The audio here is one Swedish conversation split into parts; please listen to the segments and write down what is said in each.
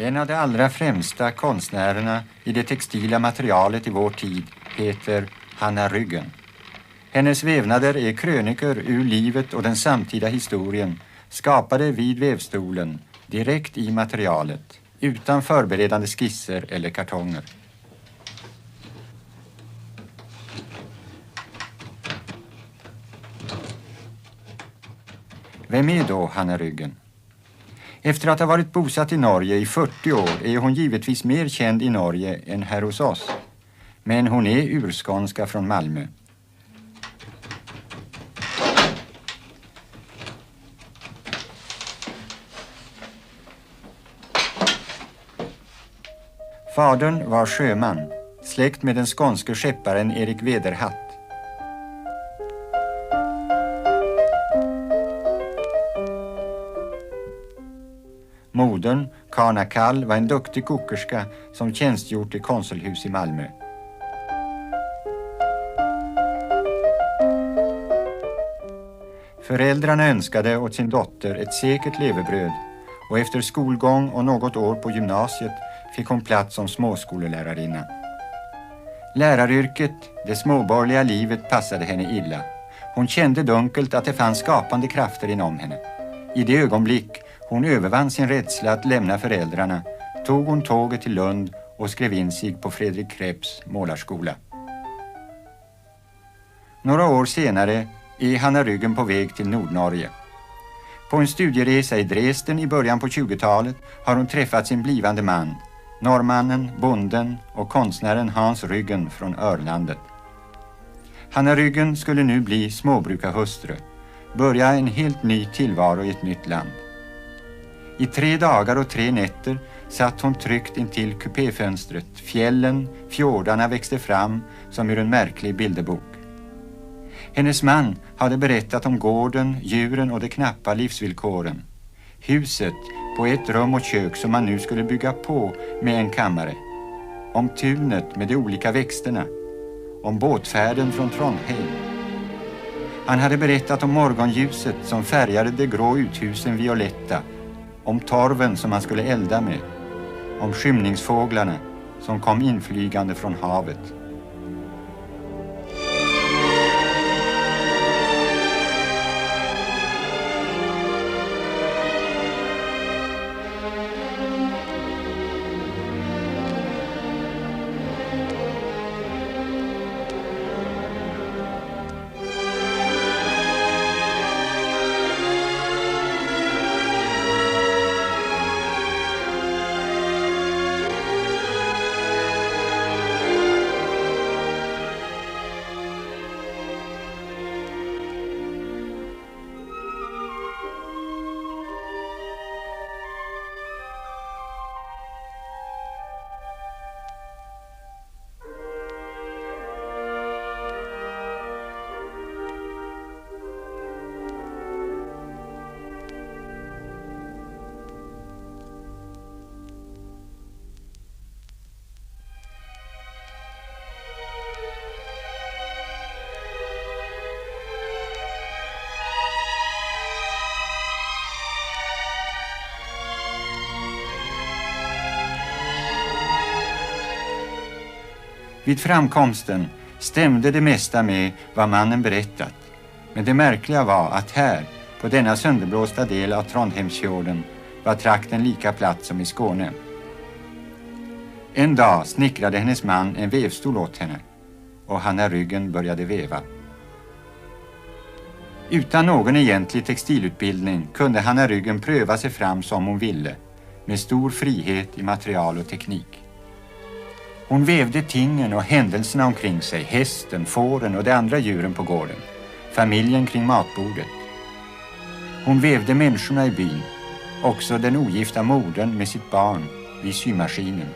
En av de allra främsta konstnärerna i det textila materialet i vår tid heter Hanna Ryggen. Hennes vävnader är krönikor ur livet och den samtida historien, skapade vid vävstolen, direkt i materialet, utan förberedande skisser eller kartonger. Vem är då Hanna Ryggen? Efter att ha varit bosatt i Norge i 40 år är hon givetvis mer känd i Norge än här hos oss. Men hon är urskånska från Malmö. Fadern var sjöman, släkt med den skånske skepparen Erik Vederhatt. Modern, Kana Kall, var en duktig kokerska som tjänstgjort i konsulhus i Malmö. Föräldrarna önskade åt sin dotter ett säkert levebröd och efter skolgång och något år på gymnasiet fick hon plats som småskolelärarinna. Läraryrket, det småborgerliga livet, passade henne illa. Hon kände dunkelt att det fanns skapande krafter inom henne. I det ögonblick hon övervann sin rädsla att lämna föräldrarna tog hon tåget till Lund och skrev in sig på Fredrik Krepps målarskola. Några år senare är Hanna Ryggen på väg till Nordnorge. På en studieresa i Dresden i början på 20-talet har hon träffat sin blivande man, norrmannen, bonden och konstnären Hans Ryggen från Örlandet. Hanna Ryggen skulle nu bli småbrukarhustru, börja en helt ny tillvaro i ett nytt land. I 3 dagar och 3 nätter satt hon tryckt intill kupéfönstret. Fjällen, fjordarna växte fram som ur en märklig bilderbok. Hennes man hade berättat om gården, djuren och de knappa livsvillkoren. Huset på 1 rum och kök som man nu skulle bygga på med en kammare. Om tunet med de olika växterna. Om båtfärden från Trondheim. Han hade berättat om morgonljuset som färgade de grå uthusen violetta. Om torven som man skulle elda med. Om skymningsfåglarna som kom inflygande från havet. Vid framkomsten stämde det mesta med vad mannen berättat. Men det märkliga var att här, på denna sönderblåsta del av Trondheimsfjorden, var trakten lika platt som i Skåne. En dag snickrade hennes man en vävstol åt henne och Hanna Ryggen började väva. Utan någon egentlig textilutbildning kunde Hanna Ryggen pröva sig fram som hon ville, med stor frihet i material och teknik. Hon vävde tingen och händelserna omkring sig, hästen, fåren och de andra djuren på gården, familjen kring matbordet. Hon vävde människorna i byn, också den ogifta modern med sitt barn vid symaskinen.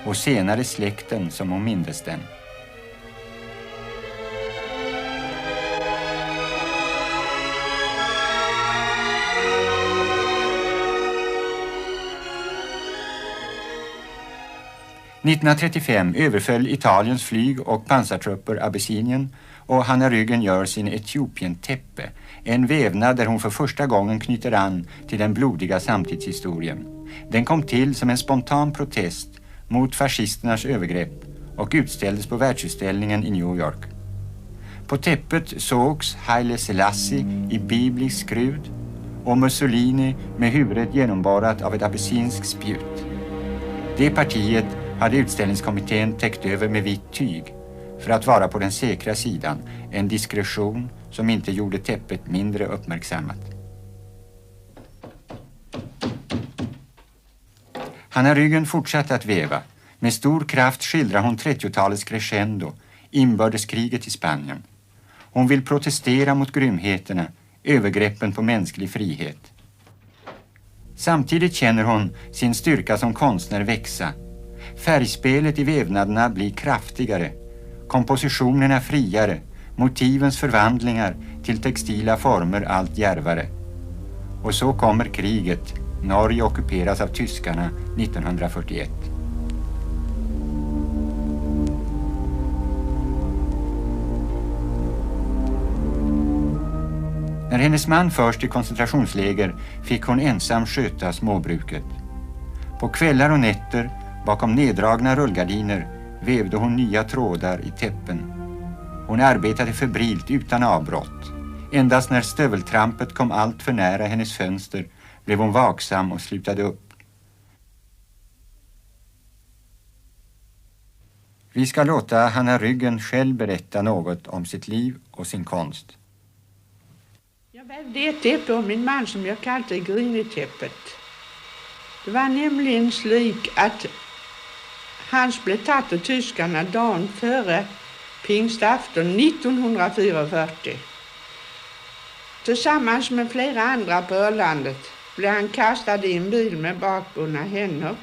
Och senare släkten som hon mindes den. –1935 överföll Italiens flyg- och pansartrupper Abessinien och Hanna Ryggen gör sin Etiopien-täppe, en vävnad där hon för första gången knyter an till den blodiga samtidshistorien. Den kom till som en spontan protest mot fascisternas övergrepp och utställdes på världsutställningen i New York. På täppet sågs Haile Selassie i biblisk skrud och Mussolini med huvudet genomborrat av ett apelsinskt spjut. Det partiet hade utställningskommittén täckt över med vitt tyg för att vara på den säkra sidan, en diskretion som inte gjorde täppet mindre uppmärksammat. Hanna Ryggen fortsatte att väva. Med stor kraft skildrar hon 30-talets crescendo, inbördeskriget i Spanien. Hon vill protestera mot grymheterna, övergreppen på mänsklig frihet. Samtidigt känner hon sin styrka som konstnär växa. Färgspelet i vävnaderna blir kraftigare, kompositionerna friare, motivens förvandlingar till textila former allt djärvare. Och så kommer kriget. Norge ockuperas av tyskarna 1941. När hennes man förs till koncentrationsläger fick hon ensam sköta småbruket. På kvällar och nätter, bakom neddragna rullgardiner, vävde hon nya trådar i täppen. Hon arbetade febrilt utan avbrott. Endast när stöveltrampet kom allt för nära hennes fönster blev hon vaksam och slutade upp. Vi ska låta Hanna Ryggen själv berätta något om sitt liv och sin konst. Jag vävde ett täppe om min man som jag kallade Grini-täppet. Det var nämligen slik att hans blev tatt av tyskarna dagen före pingstafton 1944. Tillsammans med flera andra på Ölandet blev han kastad i en bil med bakbundna händer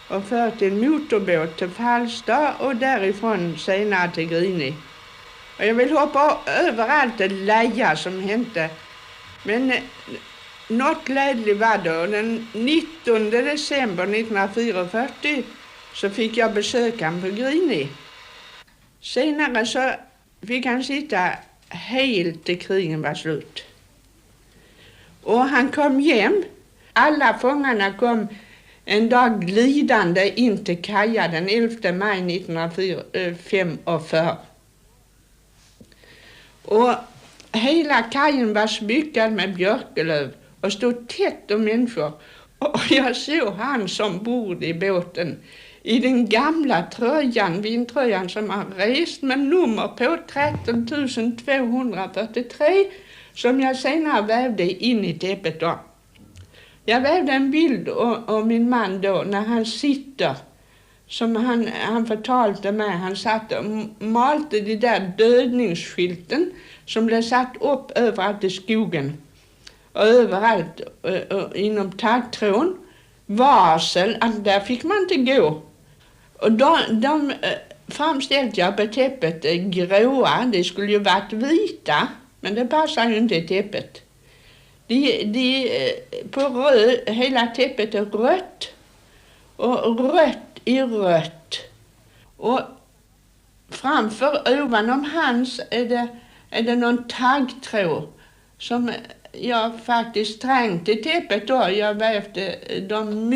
och förd till en motorbåt till Falstad och därifrån senare till Grini. Och jag vill hoppa över allt det leja som hände. Men något glädligt var det, och den 19 december 1944 så fick jag besöka honom på Grini. Senare så fick han sitta helt till krigen var slut. Och han kom hem. Alla fångarna kom en dag glidande in till Kaja den 11 maj 1945. Och hela kajen var smyckad med björkelöv och stod tätt om människor. Och jag såg han som bord i båten i den gamla tröjan, vindtröjan som har rest med nummer på 13 243 som jag senare vävde in i täppet då. Jag vävde en bild av min man då när han sitter, som han förtalte mig, han satt och malte de där dödningsskylten som blev satt upp överallt i skogen och överallt inom taggtrån. Varsel, att där fick man inte gå. Och de framställde jag på täppet gråa, det skulle ju varit vita, men det passar ju inte i täppet. På hela täppet är rött och rött i rött. Och framför ovanom hans är det någon taggtråd som jag faktiskt trängde i täppet då. Jag vävde dem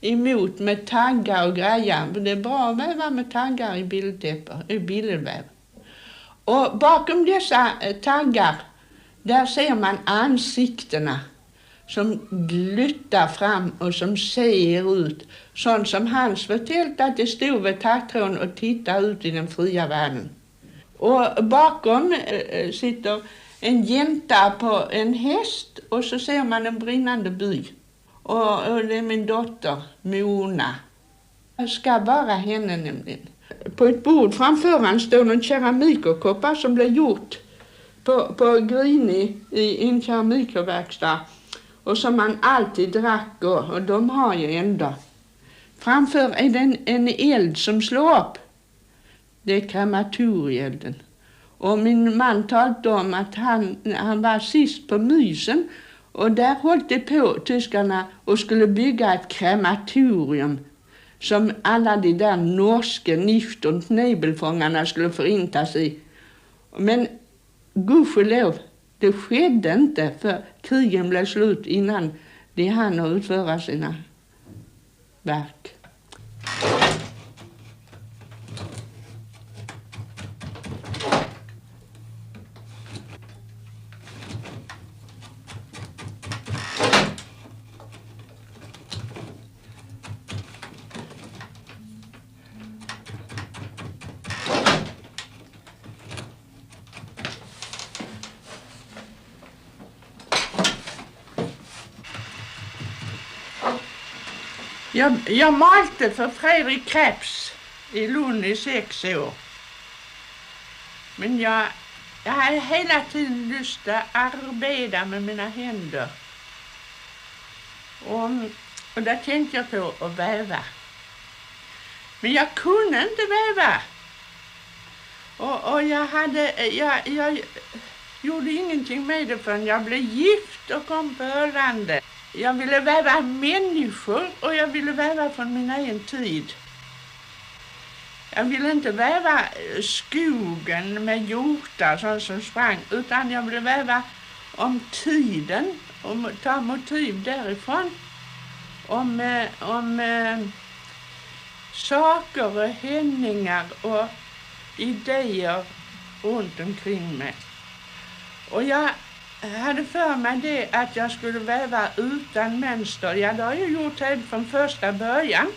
emot med taggar och grejer. Det är bra att väva med taggar i bilderväv. Och bakom dessa taggar, där ser man ansiktena som gluttar fram och som ser ut. Sånt som Hans förtällt att det stod vid taggtråden och tittar ut i den fria världen. Och bakom sitter en jänta på en häst och så ser man en brinnande by. Och det är min dotter Mona. Det ska vara henne nämligen. På ett bord framför han står en keramikokoppar som blev gjort på Grini i en keramikverkstad. Och som man alltid drack och de har ju ändå. Framför är det en eld som slår upp. Det är krematorieelden. Och min man talade om att han var sist på Mysen. Och där höll det på tyskarna och skulle bygga ett krematorium som alla de där norska Nift- och Nebelfångarna skulle förintas i. Men gudskelov, det skedde inte för krigen blev slut innan de hann att utföra sina verk. Jag malte för Fredrik Krebs i Lund i 6 år. Men jag har hela tiden lust att arbeta med mina händer. Och där tänkte jag på att väva. Men jag kunde inte väva. Och jag gjorde ingenting med det förrän jag blev gift och kom på Öland. Jag ville väva människor och jag ville väva från min egen tid. Jag ville inte väva skogen med hjortar som sprang, utan jag ville väva om tiden och ta motiv därifrån. Om saker och händelser och idéer runt omkring mig. Och jag hade för mig det att jag skulle väva utan mönster. Ja, det har jag gjort helt från första början.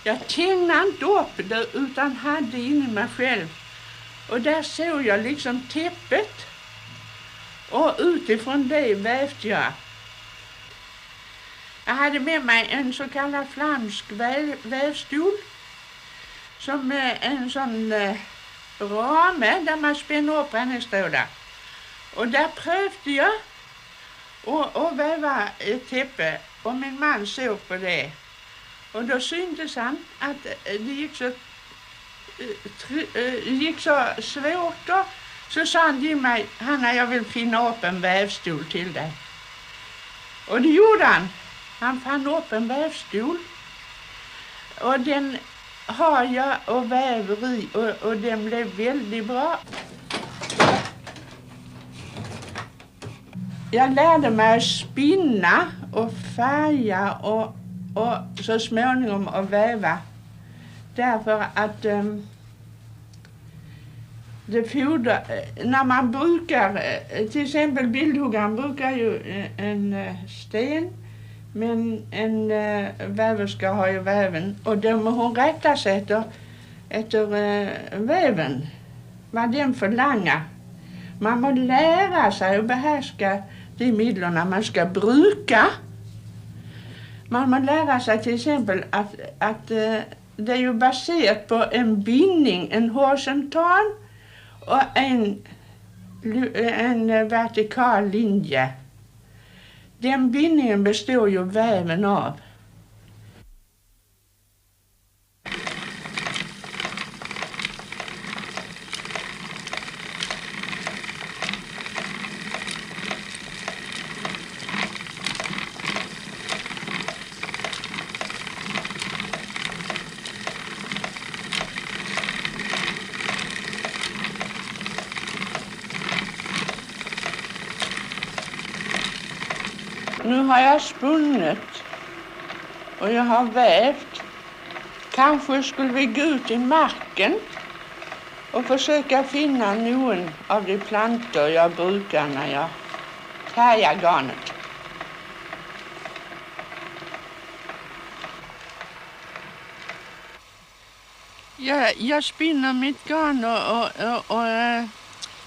Jag tänkte inte upp det utan hade in i mig själv. Och där såg jag liksom täppet. Och utifrån det vävde jag. Jag hade med mig en så kallad flamsk vävstol. Som en sån rame där man spänner upp hennes trådar. Och där prövde jag att väva ett täppe och min man såg på det. Och då syntes han att det gick så svårt då. Så sa han till mig, Hanna, jag vill finna upp en vävstol till dig. Och det gjorde han. Han fann upp en vävstol. Och den har jag och väver i och den blev väldigt bra. Jag lärde mig att spinna och färga och så småningom att väva. Därför att det fordrar, när man brukar, till exempel bildhuggaren brukar ju en sten, men en väverska har ju väven och då må hon rätta sig efter väven, vad den förlangar. Man må lära sig att behärska de medlen man ska bruka. Man må lära sig till exempel att det är ju baserat på en bindning, en horisontal och en vertikal linje. Den bindningen består ju väven av. Nu har jag spunnit och jag har vävt. Kanske skulle vi gå ut i marken och försöka finna någon av de plantor jag brukar när jag färgar garnet. Jag spinner mitt garn och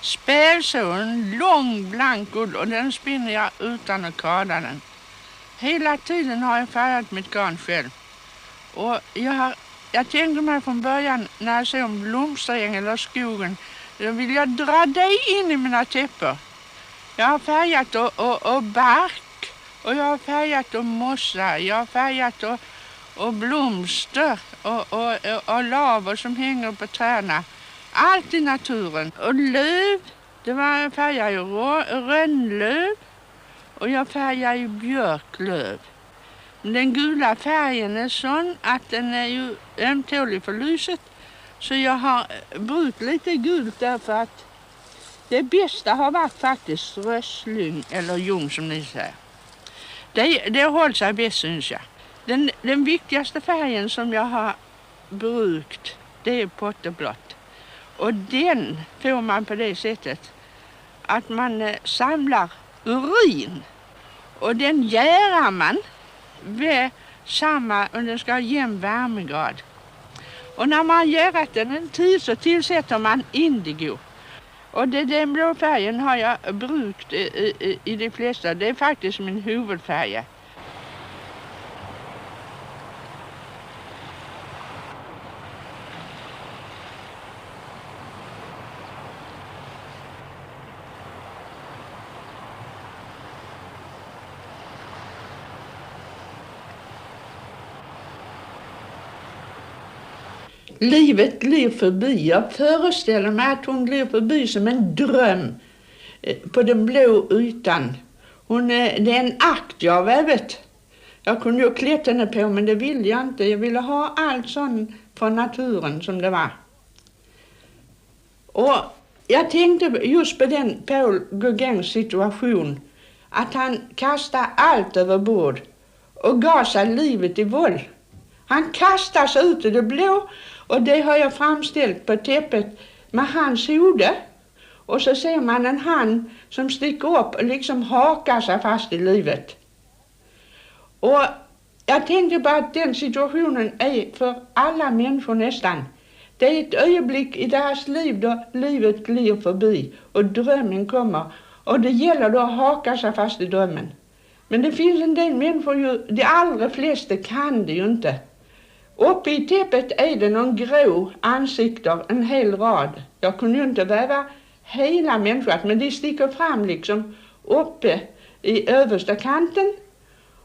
spär så en lång blank ull och den spinner jag utan att kada den. Hela tiden har jag färgat mitt garn själv. Och jag tänkte mig från början när jag ser en blomsträng eller skogen, då vill jag dra det in i mina täppor. Jag har färgat och bark och jag har färgat och mossa, jag har färgat och blomster och lavar som hänger på träna. Allt i naturen. Och löv, jag färgar ju rönnlöv och jag färgar ju björklöv. Den gula färgen är sån att den är ju ömtålig för lyset. Så jag har brutit lite gult därför att Det bästa har varit faktiskt rösslyng eller ljung som ni säger. Det håller sig bäst, syns jag. Den viktigaste färgen som jag har brukt, det är potteblått. Och den får man på det sättet att man samlar urin. Och den järar man vid och den ska ha jämn värmegrad. Och när man järat den en tid så tillsätter man indigo. Och den blå färgen har jag brukt i de flesta. Det är faktiskt min huvudfärg. Livet glir förbi. Jag föreställer mig att hon glir förbi som en dröm på den blå ytan. Det är en akt jag har vävt. Jag kunde ju klätt henne på, men det ville jag inte. Jag ville ha allt sånt från naturen som det var. Och jag tänkte just på den Paul Gauguins situation. Att han kastade allt över bord och gav sig livet i våld. Han kastar sig ut i det blå. Och det har jag framställt på täppet med hans hode. Och så ser man en hand som sticker upp och liksom hakar sig fast i livet. Och jag tänkte bara att den situationen är för alla människor nästan. Det är ett ögonblick i deras liv då livet glir förbi och drömmen kommer. Och det gäller då att haka sig fast i drömmen. Men det finns en del människor, de allra flesta kan det ju inte. Uppe i täppet är det någon grå ansikter, en hel rad. Jag kunde ju inte väva hela människan, men de sticker fram liksom uppe i översta kanten.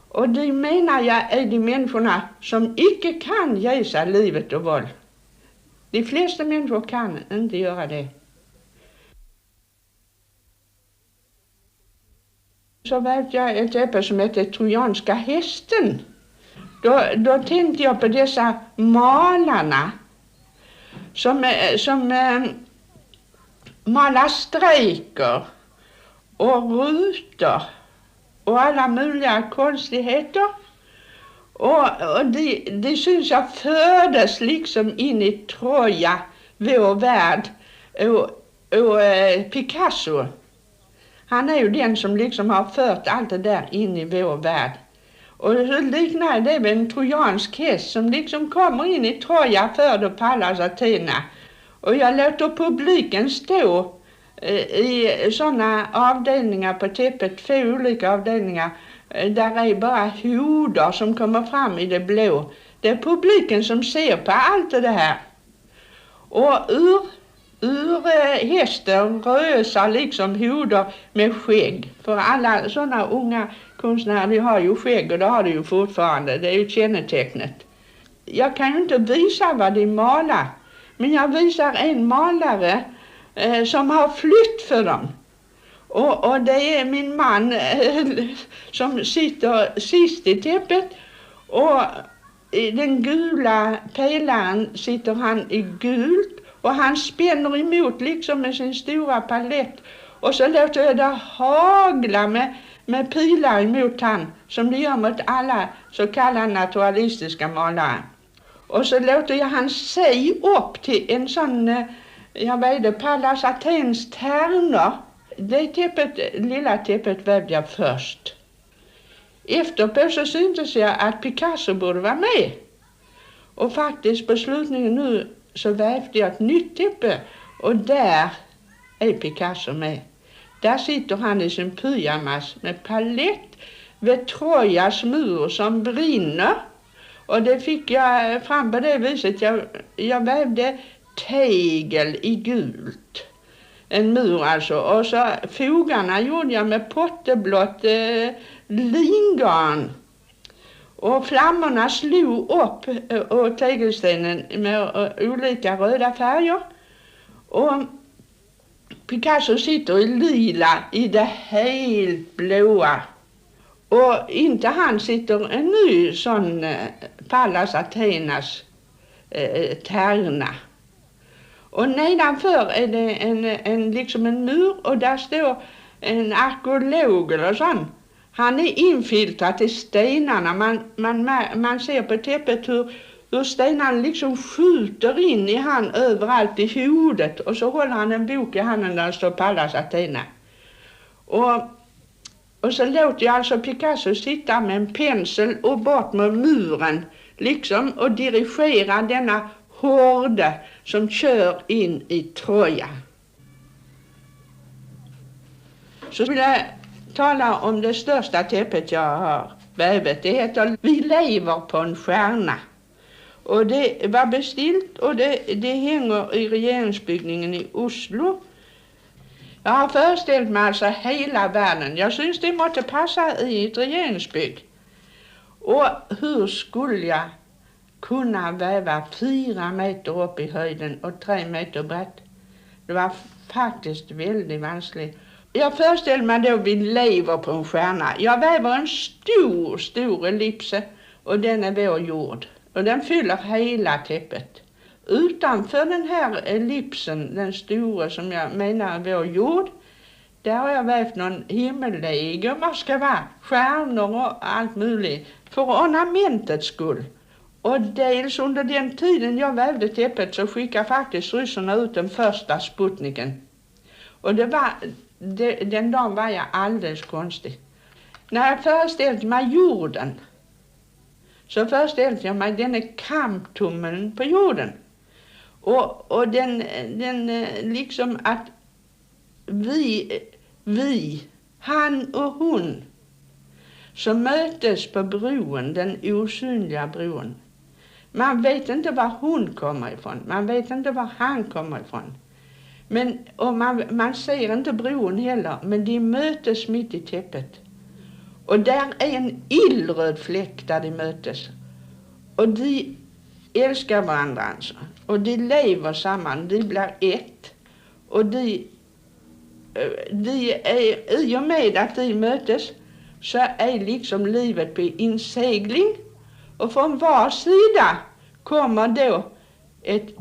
Och det menar jag är de människorna som icke kan ge sig livet och våld. De flesta människor kan inte göra det. Så vävde jag ett täppe som heter Trojanska hästen. Då tänkte jag på dessa malarna som malar strejker och rutor och alla möjliga konstigheter. Och de syns jag föddes liksom in i Troja, vår värld. Och Picasso, han är ju den som liksom har fört allt det där in i vår värld. Och så liknar det med en trojansk häst som liksom kommer in i Troja för att Pallas Athena. Och jag låter publiken stå i sådana avdelningar på täppet, 2 olika avdelningar, där är bara hodar som kommer fram i det blå. Det är publiken som ser på allt det här. Och ur hästen rösar liksom hodar med skägg. För alla sådana unga konstnärer, de har ju skägg och det har de ju fortfarande. Det är ju kännetecknet. Jag kan ju inte visa vad de malar. Men jag visar en malare som har flytt för dem. Och det är min man som sitter sist i täppet. Och i den gula pelaren sitter han i gult. Och han spänner emot liksom med sin stora palett. Och så låter jag det hagla med pilar emot han. Som det gör mot alla så kallade naturalistiska malare. Och så låter jag han se upp till en sån, jag vet Pallas Athens tärnor. Det täppet, lilla täppet vävde jag först. Efterpå så syntes jag att Picasso borde vara med. Och faktiskt på slutningen nu så vävde jag ett nytt täppe och där är Picasso med. Där sitter han i sin pyjamas med palett vid Trojas mur som brinner. Och det fick jag fram på det viset. Jag vävde tegel i gult. En mur alltså. Och så fogarna gjorde jag med potteblått lingarn. Och flammorna slog upp och tegelstenen med olika röda färger. Och Picasso sitter i lila i det helt blåa. Och inte han sitter en ny sån Pallas Athenas tärna. Och nedanför är det liksom en mur och där står en arkeolog eller sån. Han är infiltrat i stenarna. Man ser på täppet hur stenarna liksom skjuter in i han överallt i huvudet. Och så håller han en bok i handen där det står Pallas Athena. Och så låter jag alltså Picasso sitta med en pensel och bort med muren liksom och dirigera denna horde som kör in i Troja. Så vill jag tala om det största täppet jag har vävet. Det heter Vi lever på en stjärna. Och det var bestilt och det hänger i regeringsbyggningen i Oslo. Jag har föreställt mig alltså hela världen. Jag syns det måste passa i ett regeringsbygg. Och hur skulle jag kunna väva 4 meter upp i höjden och 3 meter brett? Det var faktiskt väldigt vanskligt. Jag föreställer mig då vi lever på en stjärna. Jag väver en stor ellipse och den är vår jord. Och den fyller hela täppet. Utanför den här ellipsen, den stora som jag menar är vår jord, där har jag vävt någon himmellegum, vad ska vara, stjärnor och allt möjligt, för ornamentets skull. Och dels under den tiden jag vävde täppet så skickade faktiskt ryssarna ut den första Sputniken. Och den dagen var jag alldeles konstig. När jag föreställde mig jorden så föreställde jag mig den är kamptummen på jorden. Och den liksom att vi, han och hon som mötes på bron, den osynliga bron. Man vet inte var hon kommer ifrån, man vet inte var han kommer ifrån. Och man ser inte bron heller, men de mötes mitt i täppet. Och där är en illröd fläck där de mötes. Och de älskar varandra alltså. Och de lever samman, de blir ett. Och de är, i och med att de mötes så är liksom livet på insegling. Och från var sida kommer då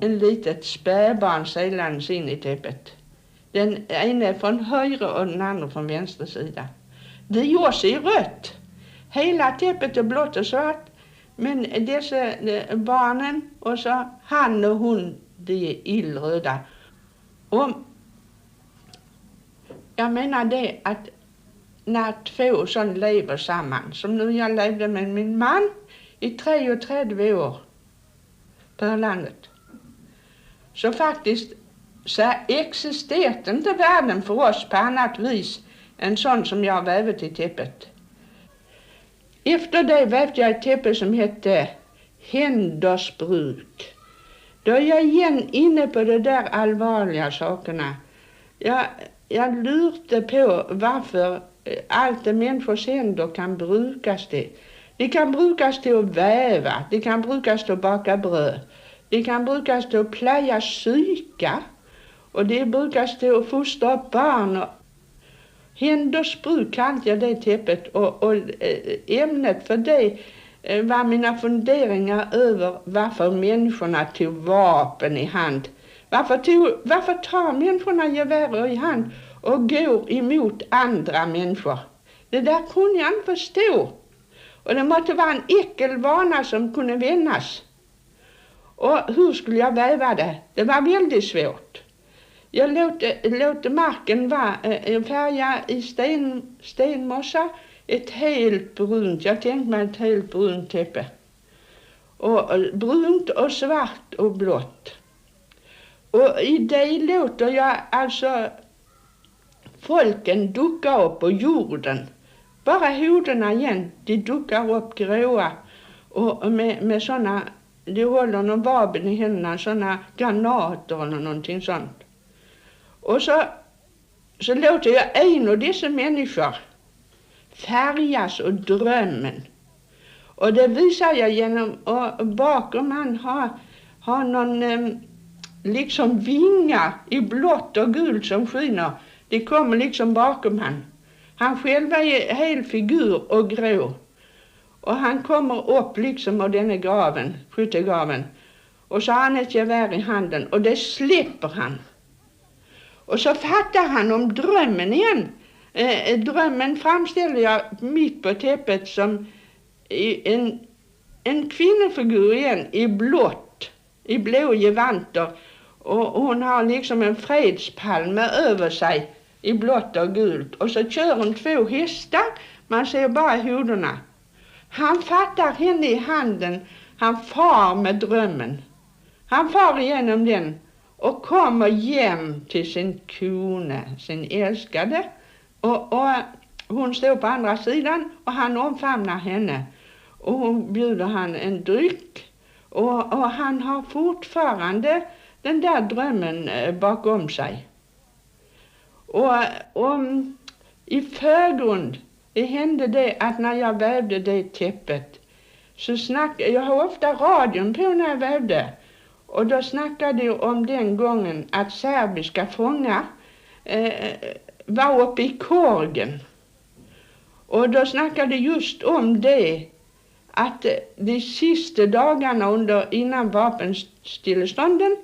en litet spädbarn seglandes in i täppet. Den ena från höger och den andra från vänster sida. Det görs i rött. Hela täppet är blått och svart. Men dessa barnen och så han och hon, de är illröda. Och jag menar det att när 2 som lever samman, som nu jag levde med min man i 33 år på landet, så faktiskt så existerar inte världen för oss på annat vis än sån som jag vävt i täppet. Efter det vävde jag ett täppe som hette Händers bruk. Då är jag igen inne på de där allvarliga sakerna. Jag lurte på varför allt det människors händer kan brukas till. De kan brukas till att väva, de kan brukas till att baka bröd, de kan brukas till att plöja syka och de brukas till att fostra upp barn. Händers bruk kallade jag det täppet och ämnet för det var mina funderingar över varför människorna tog vapen i hand. Varför tar människorna gevär i hand och går emot andra människor? Det där kunde jag inte förstå. Och det måste vara en äckelvana som kunde vändas. Och hur skulle jag väva det? Det var väldigt svårt. Jag låter marken vara färga i stenmossa, ett helt brunt, jag tänkte mig ett helt brunt täppe. Och brunt och svart och blått. Och i det låter jag alltså folken ducka upp på jorden. Bara hodarna igen, de duckar upp gråa och med såna, de håller någon vapen i händerna, såna granater eller någonting sånt. Och så låter jag en av dessa människor färgas och drömmen. Och det visar jag genom att bakom han har någon liksom vingar i blått och gult som skiner. Det kommer liksom bakom han. Han själv är hel figur och grå. Och han kommer upp liksom av denna graven, skyttegraven. Och så har han ett gevär i handen och det släpper han. Och så fattar han om drömmen igen. Drömmen framställer jag mitt på täppet som en kvinnofigur igen i blått, i blå gevanter. Och hon har liksom en fredspalme över sig i blått och gult. Och så kör hon 2 hästar, man ser bara hodarna. Han fattar henne i handen, han far med drömmen. Han far igenom den och kommer hem till sin kone, sin älskade. Och hon står på andra sidan och han omfamnar henne. Och hon bjuder han en dryck. Och han har fortfarande den där drömmen bakom sig. Och i förgrund det hände det att när jag vävde det täppet så jag har ofta radion på när jag vävde. Och då snackade jag om den gången att serbiska fångar var uppe i Korgen. Och då snackade just om det att de sista dagarna innan vapenstillestånden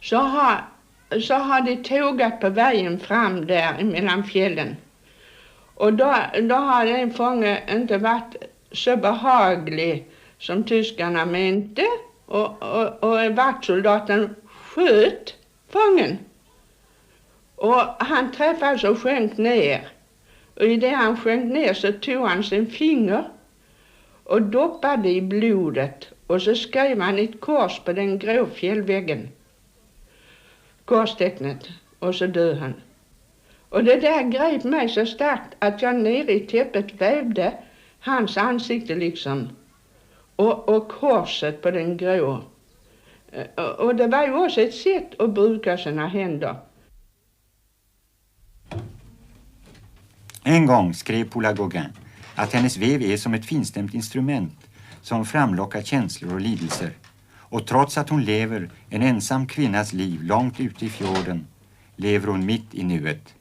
så har de tågat på vägen fram där mellan fjällen. Och då har en fånge inte varit så behaglig som tyskarna mente och vaktsoldaten sköt fången. Och han träffades och sjönk ner. Och i det han sjönk ner så tog han sin finger och doppade i blodet. Och så skrev han ett kors på den grå fjällväggen. Korstecknet. Och så död han. Och det där grep mig så starkt att jag nere i täppet vävde hans ansikte liksom. Och korset på den grå. Och det var ju också ett sätt att bruka sina händer. En gång skrev Paula Gauguin att hennes väv är som ett finstämt instrument som framlockar känslor och lidelser. Och trots att hon lever en ensam kvinnas liv långt ute i fjorden lever hon mitt i nuet.